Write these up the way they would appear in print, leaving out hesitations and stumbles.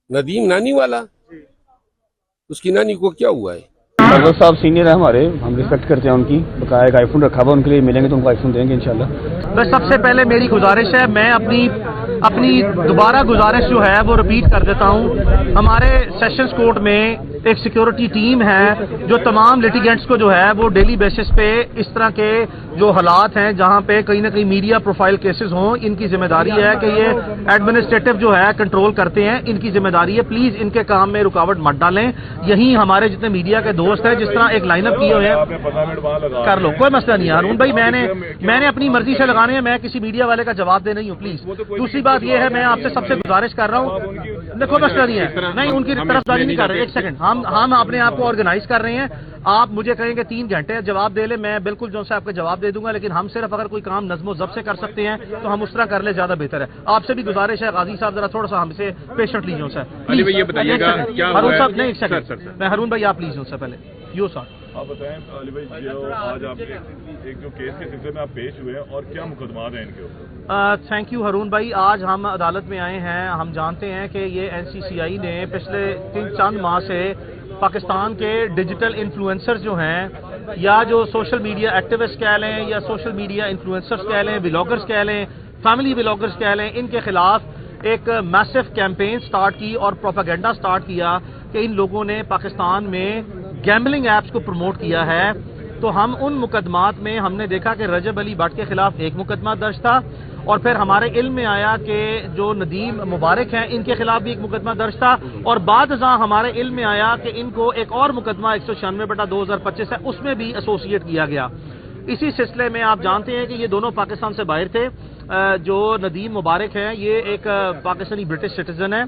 नदीम नानी वाला, उसकी नानी को क्या हुआ है? अगर साहब सीनियर है हमारे, हम रिस्पेक्ट करते हैं उनकी। बकाया एक आईफोन रखा हुआ उनके लिए, मिलेंगे तो उनको आईफोन देंगे इंशाल्लाह। बस सबसे पहले मेरी गुजारिश है, मैं अपनी दोबारा गुजारिश जो है वो रिपीट कर देता हूँ। हमारे सेशंस कोर्ट में एक सिक्योरिटी टीम है जो तमाम लिटिगेंट्स को जो है वो डेली बेसिस पे इस तरह के जो हालात हैं जहां पे कहीं ना कहीं मीडिया प्रोफाइल केसेस हों, इनकी जिम्मेदारी है कि ये एडमिनिस्ट्रेटिव जो है कंट्रोल करते हैं, इनकी जिम्मेदारी है। प्लीज इनके काम में रुकावट मत डालें। यही हमारे जितने मीडिया के दोस्त हैं, जिस तरह एक लाइनअप किए हुए हैं, कर लो, कोई मसला नहीं है हारून भाई, मैंने अपनी मर्जी से लगाने हैं, मैं किसी मीडिया वाले का जवाब दे नहीं हूँ प्लीज। दूसरी बात यह है, मैं आपसे सबसे गुजारिश कर रहा हूँ, देखो मसला नहीं है, नहीं उनकी तरफदारी नहीं कर रहे, एक सेकंड, हम अपने आप को ऑर्गेनाइज कर रहे हैं। आप मुझे कहेंगे 3 घंटे जवाब दे ले, मैं बिल्कुल जो से आपको जवाब दे दूंगा, लेकिन हम सिर्फ अगर कोई काम नज़्मो ज़ब्त से कर सकते हैं तो हम उस तरह कर ले, ज्यादा बेहतर है। आपसे भी गुजारिश है गाजी साहब, जरा थोड़ा सा हमसे पेशेंट लीजिए सर। ये बताइएगा क्या हारून साहब, नहीं एक सेकंड, मैं हारून भाई आप लीजिए उससे पहले यू सर आप बताएं अली भाई, जो आज आप एक जो केस के सिलसिले में आप पेश हुए हैं और क्या मुकदमात हैं इनके ऊपर? थैंक यू हारून भाई, आज हम अदालत में आए हैं। हम जानते हैं कि ये NCCI ने पिछले 3-4 माह से पाकिस्तान के डिजिटल इन्फ्लुएंसर्स जो हैं, या जो सोशल मीडिया एक्टिविस्ट कह लें, या सोशल मीडिया इन्फ्लुएंसर्स कह लें, व्लॉगर्स कह लें, फैमिली व्लॉगर्स कह लें, इनके खिलाफ एक मैसिव कैंपेन स्टार्ट की और प्रोपेगेंडा स्टार्ट किया कि इन लोगों ने पाकिस्तान में गैम्बलिंग ऐप्स को प्रमोट किया है। तो हम उन मुकदमात में हमने देखा कि रजब अली भट्ट के खिलाफ एक मुकदमा दर्ज था, और फिर हमारे इल्म में आया कि जो नदीम मुबारक हैं इनके खिलाफ भी एक मुकदमा दर्ज था, और बाद हमारे इल्म में आया कि इनको एक और मुकदमा 196/2025 है, उसमें भी एसोसिएट किया गया। इसी सिलसिले में आप जानते हैं कि ये दोनों पाकिस्तान से बाहर थे। जो नदीम मुबारक हैं ये एक पाकिस्तानी ब्रिटिश सिटीजन है,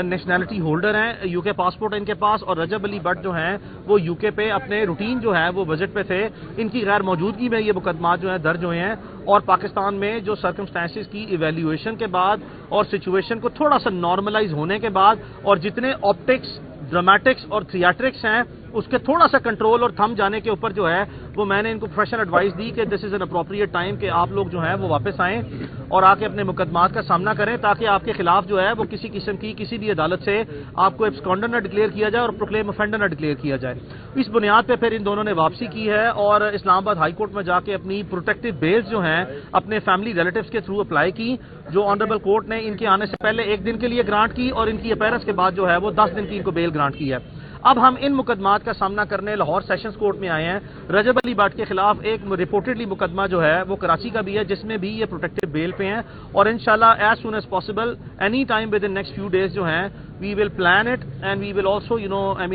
नेशनैलिटी होल्डर हैं, यूके पासपोर्ट है इनके पास, और रजब अली भट्ट जो हैं वो यूके पे अपने रूटीन जो है वो विजिट पे थे। इनकी गैर मौजूदगी में ये मुकदमात जो है दर्ज हुए हैं, और पाकिस्तान में जो सर्कमस्टेंसेस की इवेल्युएशन के बाद और सिचुएशन को थोड़ा सा नॉर्मलाइज होने के बाद, और जितने ऑप्टिक्स, ड्रामेटिक्स और थिएट्रिक्स हैं उसके थोड़ा सा कंट्रोल और थम जाने के ऊपर जो है वो मैंने इनको प्रोफेशनल एडवाइस दी कि this is an appropriate time कि आप लोग जो है वो वापस आएं और आके अपने मुकदमात का सामना करें, ताकि आपके खिलाफ जो है वो किसी किस्म की किसी भी अदालत से आपको एब्सकॉन्डर न डिक्लेयर किया जाए और प्रोक्लेम ऑफेंडर न डिक्लेयर किया जाए। इस बुनियाद पर फिर इन दोनों ने वापसी की है और इस्लामाबाद हाई कोर्ट में जाके अपनी प्रोटेक्टिव बेल्स जो हैं अपने फैमिली रिलेटिव्स के थ्रू अप्लाई की, जो ऑनरेबल कोर्ट ने इनके आने से पहले 1 दिन के लिए ग्रांट की, और इनकी अपीयरेंस के बाद जो है वो 10 दिन की इनको बेल ग्रांट की है। अब हम इन मुकदमात का सामना करने लाहौर सेशंस कोर्ट में आए हैं। रजब अली भट्ट के खिलाफ एक रिपोर्टेडली मुकदमा जो है वो कराची का भी है, जिसमें भी ये प्रोटेक्टिव बेल पे हैं, और इंशाल्लाह as soon as possible any time within next few days जो हैं we will plan it and we will also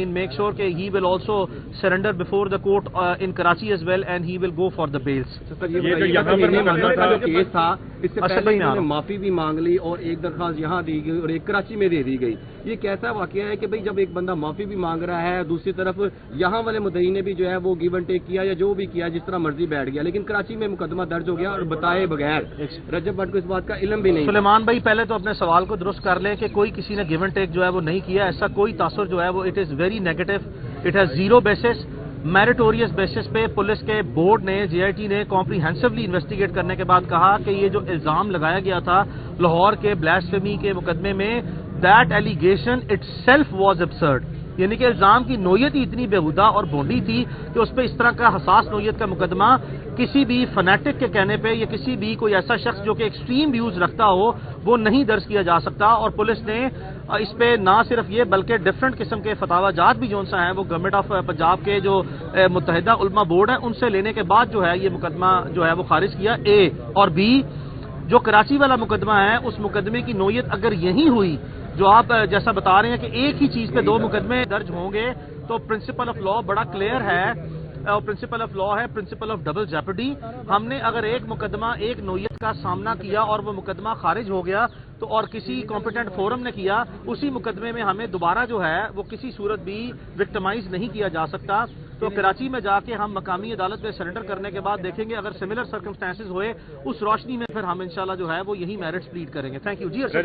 make sure that he will also surrender before the court in Karachi as well, and he will go for the bails। ये जो यहाँ पर जो case था इससे पहले इन्होंने माफी भी मांग ली और एक दरखास्त यहाँ दी गई और एक कराची में दे दी गई। ये कैसा वाकया है कि भाई जब एक बंदा माफी भी मांग रहा है, दूसरी तरफ यहाँ वाले मुद्दई ने भी जो है वो गिव एंड टेक किया या जो भी किया जिस तरह मर्जी बैठ गया, लेकिन कराची में मुकदमा दर्ज हो गया और बताए बगैर रजब भट्ट को इस बात का इल्म भी नहीं। सुलेमान भाई पहले तो अपने सवाल को दुरुस्त कर लें कि कोई किसी ने गिव एंड टेक जो है वो नहीं किया, ऐसा कोई तासुर जो है वो it is very negative, it has zero basis. Meritorious basis पे पुलिस के बोर्ड ने, JIT ने कॉम्प्रिहेंसिवली इन्वेस्टिगेट करने के बाद कहा कि ये जो इल्जाम लगाया गया था लाहौर के ब्लास्फेमी के मुकदमे में, that allegation itself was absurd, यानी कि इल्जाम की नोयत ही इतनी बेहुदा और भोंडी थी कि उस पर इस तरह का हसास नोयत का मुकदमा किसी भी फनेटिक के कहने पे या किसी भी कोई ऐसा शख्स जो कि एक्सट्रीम व्यूज रखता हो वो नहीं दर्ज किया जा सकता। और पुलिस ने इस पे ना सिर्फ ये बल्कि डिफरेंट किस्म के फतावाजात भी जो सा है वो गवर्नमेंट ऑफ पंजाब के जो मुत्तहिदा उलमा बोर्ड है उनसे लेने के बाद जो है ये मुकदमा जो है वो खारिज किया। A और B जो कराची वाला मुकदमा है उस मुकदमे की नोयत अगर यही हुई जो आप जैसा बता रहे हैं कि एक ही चीज पे 2 मुकदमे दर्ज होंगे, तो प्रिंसिपल ऑफ लॉ बड़ा क्लियर है, और प्रिंसिपल ऑफ लॉ है प्रिंसिपल ऑफ डबल जेपडी। हमने अगर एक मुकदमा एक नोयत का सामना किया और वो मुकदमा खारिज हो गया तो और किसी कॉम्पिटेंट फोरम ने किया, उसी मुकदमे में हमें दोबारा जो है वो किसी सूरत भी विक्टिमाइज नहीं किया जा सकता। तो कराची में जाके हम मकामी अदालत में सरेंडर करने के बाद देखेंगे अगर सिमिलर सर्कमस्टेंसेस हुए उस रोशनी में फिर हम इंशाल्लाह जो है वो यही मैरिट्स प्लीड करेंगे। थैंक यू जी। आपसे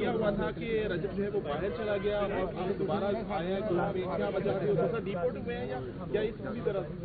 हुआ था कि रजब जो है वो बाहर चला गया और दोबारा आया, क्या वजह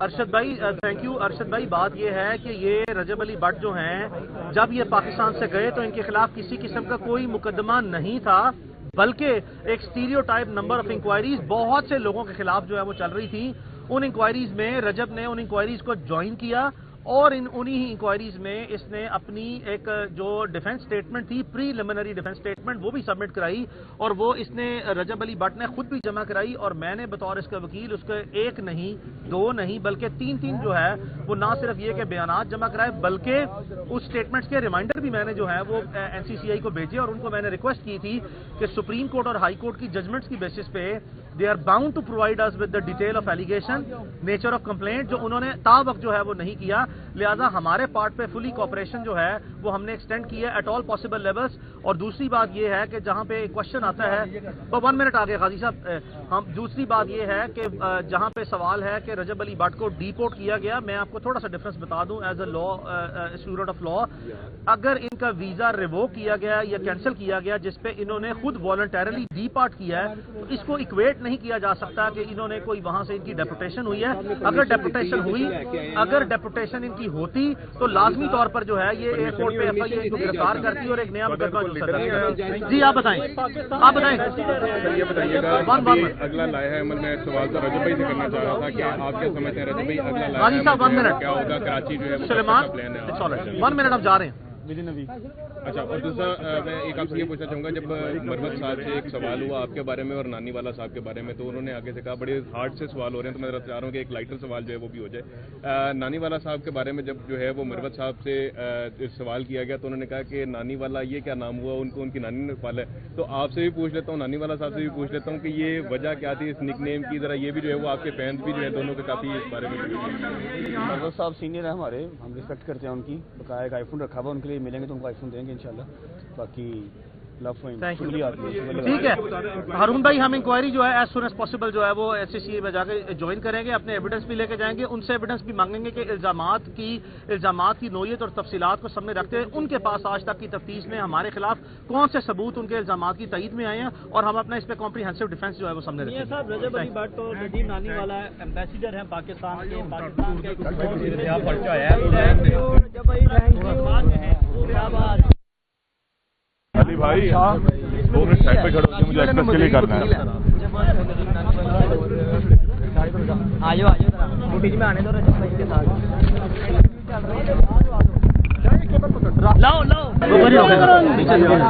ارشد بھائی تھینک یو. ارشد بھائی بات یہ ہے کہ یہ رجب علی بٹ جو ہیں جب یہ پاکستان سے گئے تو ان کے خلاف کسی قسم کا کوئی مقدمہ نہیں تھا، بلکہ ایک اسٹیریوٹائپ نمبر آف انکوائریز بہت سے لوگوں کے خلاف جو ہے وہ چل رہی تھی. ان انکوائریز میں رجب نے ان انکوائریز کو جوائن کیا اور انہی انکوائریز میں اس نے اپنی ایک جو ڈیفنس سٹیٹمنٹ تھی پریلیمنری ڈیفنس سٹیٹمنٹ وہ بھی سبمٹ کرائی، اور وہ اس نے رجب علی بٹ نے خود بھی جمع کرائی، اور میں نے بطور اس کا وکیل اس کے ایک نہیں دو نہیں بلکہ تین جو ہے وہ نہ صرف یہ کہ بیانات جمع کرائے بلکہ اس سٹیٹمنٹس کے ریمائنڈر بھی میں نے جو ہے وہ NCCI کو بھیجے، اور ان کو میں نے ریکویسٹ کی تھی کہ سپریم کورٹ اور ہائی کورٹ کی ججمنٹس کی بیسس پہ they are bound to provide us with the detail of allegation nature of complaint, جو انہوں نے تا وقت جو ہے وہ نہیں کیا. لہذا ہمارے پارٹ پہ فلی کوپریشن جو ہے وہ ہم نے ایکسٹینڈ کی ہے ایٹ آل پاسبل لیولس. اور دوسری بات یہ ہے کہ جہاں پہ کوشچن آتا ہے 1 منٹ آگے غازی صاحب، ہم دوسری بات یہ ہے کہ جہاں پہ سوال ہے کہ رجب علی بٹ کو ڈیپورٹ کیا گیا، میں آپ کو تھوڑا سا ڈفرنس بتا دوں as a law student of law. اگر ان کا ویزا ریووک کیا گیا یا کینسل کیا گیا جس پہ انہوں نے خود والنٹیرلی ڈیپارٹ کیا ہے، تو اس کو اکویٹ نہیں کیا جا سکتا کہ انہوں نے کوئی وہاں سے ان کی ڈیپوٹیشن ہوئی ہے. اگر ڈیپوٹیشن ہوئی، اگر ڈیپوٹیشن ان کی ہوتی تو لازمی طور پر جو ہے یہ ایئرپورٹ پہ FIA کو گرفتار کرتی اور ایک نیا مقدمہ جو سر. جی آپ بتائیں، آپ بتائیں. یہ بتائیے گا اگلا لائحہ عمل میں سوال تو رجب بھائی سے کرنا چاہ رہا تھا کہ آپ کیا سمجھتے ہیں رجب بھائی اگلا لائحہ عمل کیا ہوگا؟ کراچی جو ہے سلیمان 1 منٹ آپ جا رہے ہیں. اچھا، اور دوسرا میں ایک آپ سے یہ پوچھنا چاہوں گا، جب مروت صاحب سے ایک سوال ہوا آپ کے بارے میں اور نانی والا صاحب کے بارے میں، تو انہوں نے آگے سے کہا بڑے ہارڈ سے سوال ہو رہے ہیں، تو میں چاہ رہا ہوں کہ ایک لائٹر سوال جو ہے وہ بھی ہو جائے. نانی والا صاحب کے بارے میں جب جو ہے وہ مروت صاحب سے سوال کیا گیا تو انہوں نے کہا کہ نانی والا یہ کیا نام ہوا، ان کو ان کی نانی نے پالا ہے. تو آپ سے بھی پوچھ لیتا ہوں، نانی والا صاحب سے بھی پوچھ لیتا ہوں کہ یہ وجہ کیا تھی اس نک نیم کی، ذرا یہ بھی جو ہے وہ آپ کے فینس بھی جو ہے دونوں کے کافی اس بارے میں. مروت صاحب سینئر ہیں ہمارے، ہم ریسپیکٹ کرتے ہیں ان کی، بقایا ایک آئی فون رکھا ہوا ان کے لیے، ملیں گے تو ان کو آئی فون دیں گے انشاءاللہ. باقی شکریہ. ٹھیک ہے ہارون بھائی، ہم انکوائری جو ہے ایز سون ایز پاسبل جو ہے وہ SCCA میں جا کے جوائن کریں گے، اپنے ایویڈنس بھی لے کے جائیں گے، ان سے ایویڈنس بھی مانگیں گے کہ الزامات کی نوعیت اور تفصیلات کو سامنے رکھتے ہوئے ان کے پاس آج تک کی تفتیش میں ہمارے خلاف کون سے ثبوت ان کے الزامات کی تائید میں آئے ہیں، اور ہم اپنا اس پہ کمپریہنسو ڈیفینس جو ہے وہ سامنے رکھیں گے. صاحب رجب علی بٹ تو ندیم نانی والا ایمبیسیڈر ہیں پاکستان کے، علی بھائی 2 منٹ سائڈ پہ کھڑے ہو کے مجھے ایکسپریس کے لیے کرنا ہے. آجو فوٹیج میں آنے دو رجب بھائی کے ساتھ.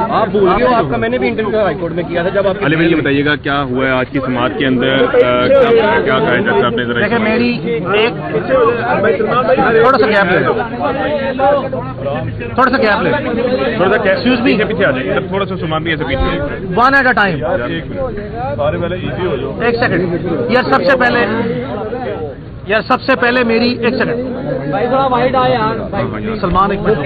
آپ بھول گئے ہو، آپ کا میں نے بھی انٹرویو ہائی کورٹ میں کیا تھا جب آپ. علی بھائی یہ بتائیے گا کیا ہوا ہے آج کی سماعت کے اندر، کیا کہا جا سکتا ہے؟ دیکھیں میری ایک تھوڑا سا گیپ لے، تھوڑا سا گیپ لے، تھوڑا سا ایکسکیوز می پیچھے آ جائیں، تھوڑا سا سامان بھی ایسے پیچھے 1 ایٹ اے ٹائم. سارے پہلے ایزی ہو جاؤ. 1 سیکنڈ یار سب سے پہلے میری 1 سیکنڈ بھائی تھوڑا وائڈ آئے یار سلمان ایک منٹ